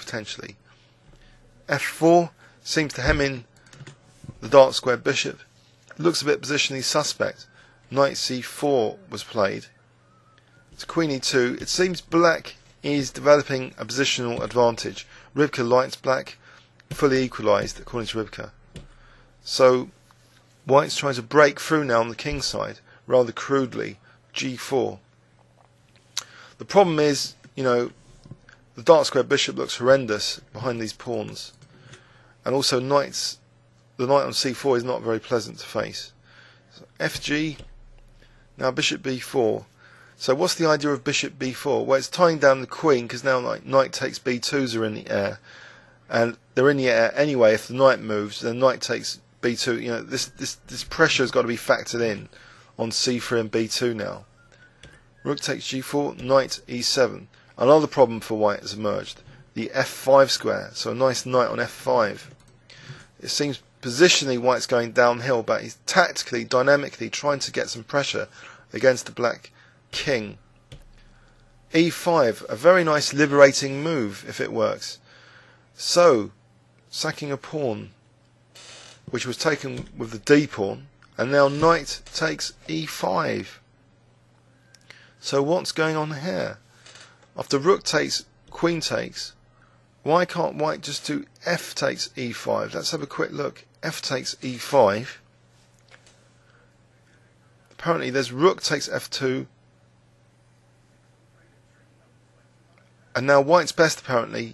potentially. f4 seems to hem in the dark square bishop. It looks a bit positionally suspect. Knight c4 was played. To queen e2. It seems black is developing a positional advantage. Rybka likes black, fully equalised according to Rybka. So white's trying to break through now on the king side, rather crudely. g4. The problem is, the dark square bishop looks horrendous behind these pawns, and also the knight on c4 is not very pleasant to face. So fg. Now bishop b4. So what's the idea of bishop b4? Well, it's tying down the queen, because now knight takes b2s are in the air, and they're in the air anyway. If the knight moves, then knight takes b2. This pressure has got to be factored in on c3 and b2 now. Rook takes g4, knight e7. Another problem for white has emerged, the f5 square. So a nice knight on f5. It seems positionally white's going downhill, but he's tactically, dynamically trying to get some pressure against the black king. e5, a very nice liberating move if it works. So, sacking a pawn, which was taken with the d pawn, and now knight takes e5. So what's going on here? After rook takes, queen takes, why can't white just do f takes e5? Let's have a quick look. F takes e5. Apparently there's rook takes f2. And now white's best apparently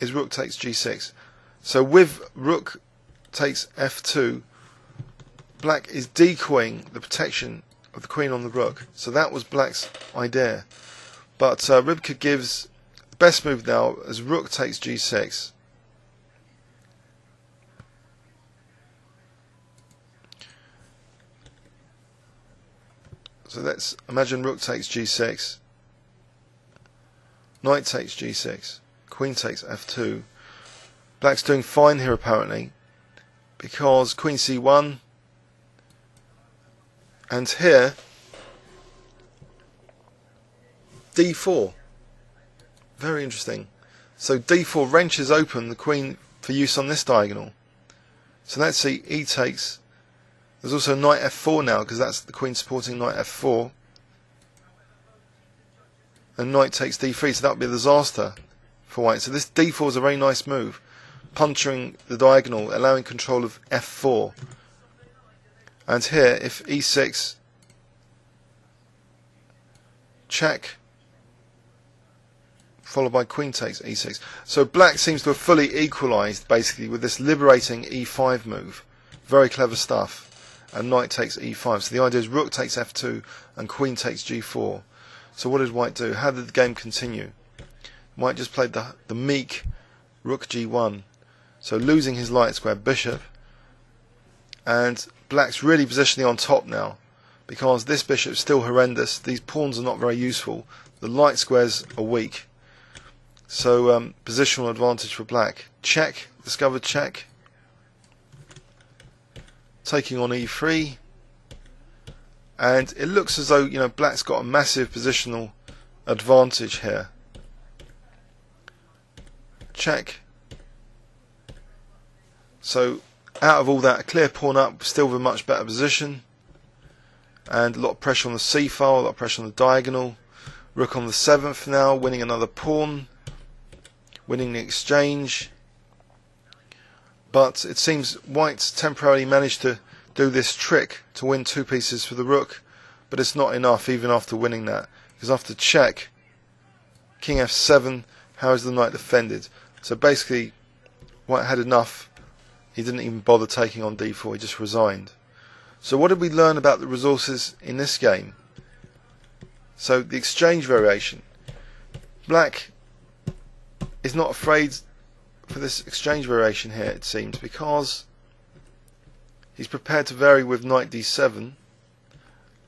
is rook takes g6. So with rook takes f2, black is decoying the protection of the queen on the rook. So that was black's idea. But Rybka gives the best move now as rook takes g6. So let's imagine rook takes g6. Knight takes g6, queen takes f2. Black's doing fine here apparently, because queen c1, and here d4. Very interesting. So d4 wrenches open the queen for use on this diagonal. So let's see, e takes. There's also knight f4 now, because that's the queen supporting knight f4. And knight takes d3, so that would be a disaster for white. So this d4 is a very nice move, puncturing the diagonal, allowing control of f4. And here, if e6, check, followed by queen takes e6. So black seems to have fully equalised, basically, with this liberating e5 move. Very clever stuff. And knight takes e5. So the idea is rook takes f2 and queen takes g4. So what did white do? How did the game continue? White just played the meek rook g1. So losing his light square bishop. And black's really positioning on top now, because this bishop's still horrendous. These pawns are not very useful. The light squares are weak. So positional advantage for black. Check, discovered check. Taking on e3. And it looks as though black's got a massive positional advantage here. Check. So out of all that, a clear pawn up, still with a much better position, and a lot of pressure on the c file, a lot of pressure on the diagonal. Rook on the 7th now, winning another pawn, winning the exchange. But it seems white's temporarily managed to do this trick to win 2 pieces for the rook, but it's not enough even after winning that, because after check, king f7, how is the knight defended? So basically white had enough. He didn't even bother taking on d4, he just resigned. So what did we learn about the resources in this game? So the exchange variation. Black is not afraid for this exchange variation here, it seems, because he's prepared to vary with knight d7,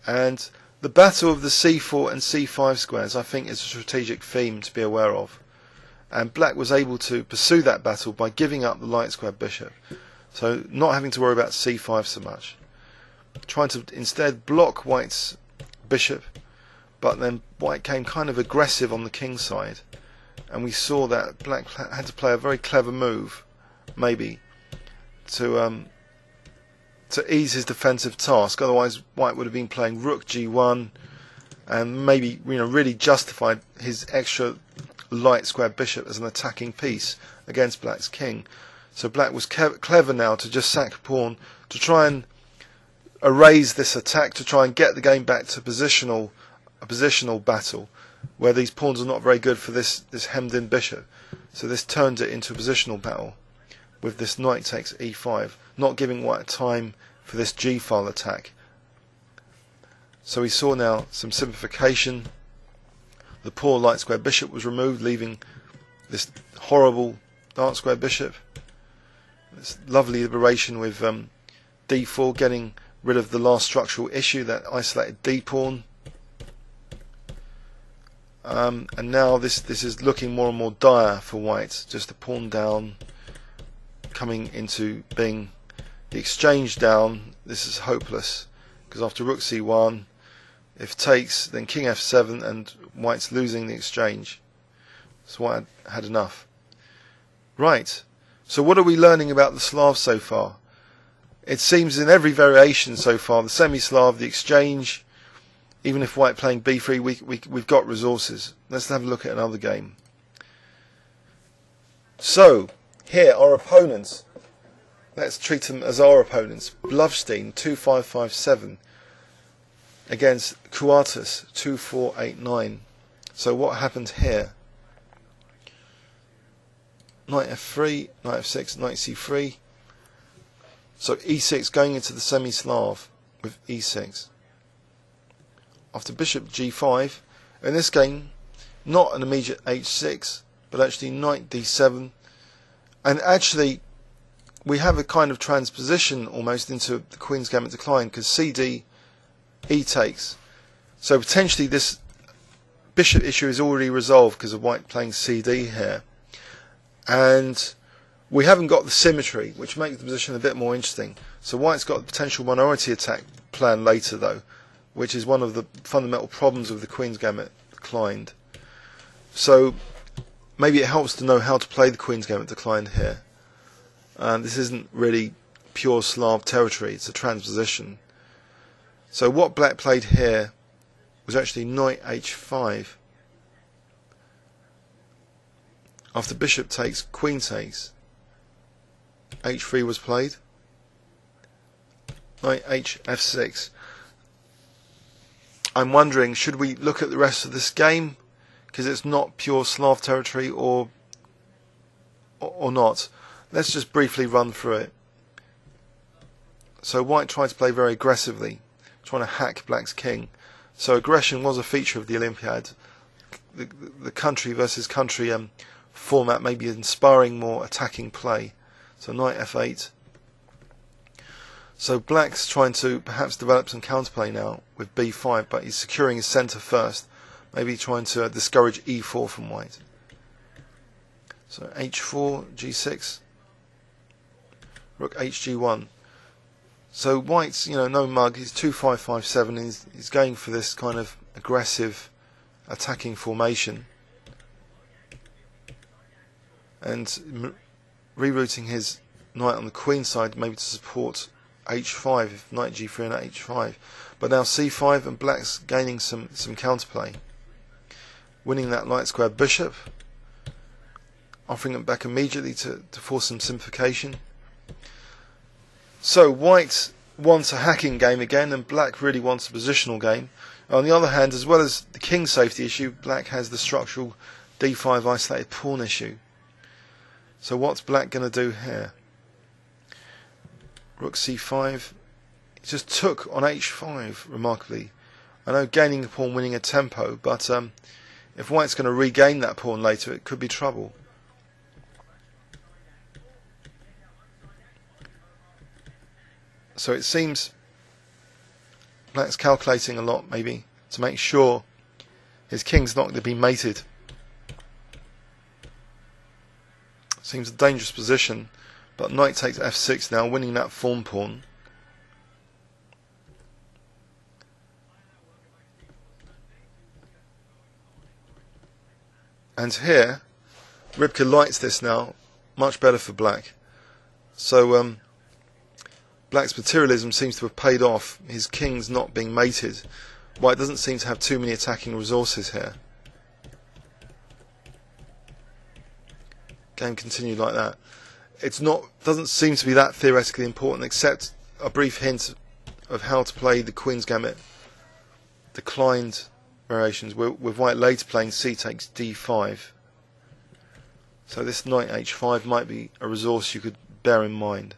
and the battle of the c4 and c5 squares I think is a strategic theme to be aware of, and black was able to pursue that battle by giving up the light square bishop, so not having to worry about c5 so much, trying to instead block white's bishop, but then white came kind of aggressive on the king side, and we saw that black had to play a very clever move, maybe, to ease his defensive task. Otherwise, white would have been playing rook g1, and maybe really justified his extra light square bishop as an attacking piece against black's king. So black was clever now to just sack a pawn to try and erase this attack, to try and get the game back to a positional battle where these pawns are not very good for this hemmed in bishop. So this turns it into a positional battle with this knight takes e5, not giving white time for this g-file attack. So we saw now some simplification. The poor light square bishop was removed, leaving this horrible dark square bishop. This lovely liberation with d4, getting rid of the last structural issue, that isolated d pawn. And now this is looking more and more dire for white. Just a pawn down, coming into being the exchange down. This is hopeless, because after rook c1, if takes, then king f7, and white's losing the exchange. So white had enough. Right, so what are we learning about the Slav so far? It seems in every variation so far, the semi-Slav, the exchange, even if white playing b3, we've got resources. Let's have a look at another game. So, here, our opponents. Let's treat them as our opponents. Blovstein, 2557, against Kuatis, 2489. So what happened here? Knight f3, knight f6, knight c3. So e6 going into the semi-Slav with e6. After bishop g5, in this game, not an immediate h6, but actually knight d7. And actually, we have a kind of transposition almost into the Queen's Gambit decline, because cd, e takes. So potentially this bishop issue is already resolved because of white playing cd here. And we haven't got the symmetry, which makes the position a bit more interesting. So white's got a potential minority attack plan later, though, which is one of the fundamental problems of the Queen's Gambit declined. So maybe it helps to know how to play the Queen's Gambit declined here. This isn't really pure Slav territory, it's a transposition. So what black played here was actually knight h5. After bishop takes, queen takes, h3 was played, knight f6. I'm wondering, should we look at the rest of this game, because it's not pure Slav territory, or not? Let's just briefly run through it. So white tried to play very aggressively, trying to hack black's king. So aggression was a feature of the Olympiad. The country versus country format may be inspiring more attacking play. So knight f8. So black's trying to perhaps develop some counterplay now with b5, but he's securing his centre first, maybe trying to discourage e4 from white. So h4, g6, rook hg1. So white's, no mug, he's 2557, he's going for this kind of aggressive attacking formation, and rerouting his knight on the queen side maybe to support h5, if knight g3 and h5. But now c5, and black's gaining some counterplay, winning that light square bishop, offering it back immediately to force some simplification. So white wants a hacking game again, and black really wants a positional game. On the other hand, as well as the king safety issue, black has the structural d5 isolated pawn issue. So what's black going to do here? Rook c5. He just took on h5, remarkably. I know gaining the pawn, winning a tempo, but if white's going to regain that pawn later, it could be trouble. So it seems black's calculating a lot, maybe, to make sure his king's not going to be mated. Seems a dangerous position, but knight takes f6 now, winning that form pawn. And here, Rybka likes this now, much better for black. So black's materialism seems to have paid off. His king's not being mated. White doesn't seem to have too many attacking resources here. Game continued like that. Doesn't seem to be that theoretically important, except a brief hint of how to play the Queen's Gambit. Declined variations, with white later playing c takes d5. So this knight h5 might be a resource you could bear in mind.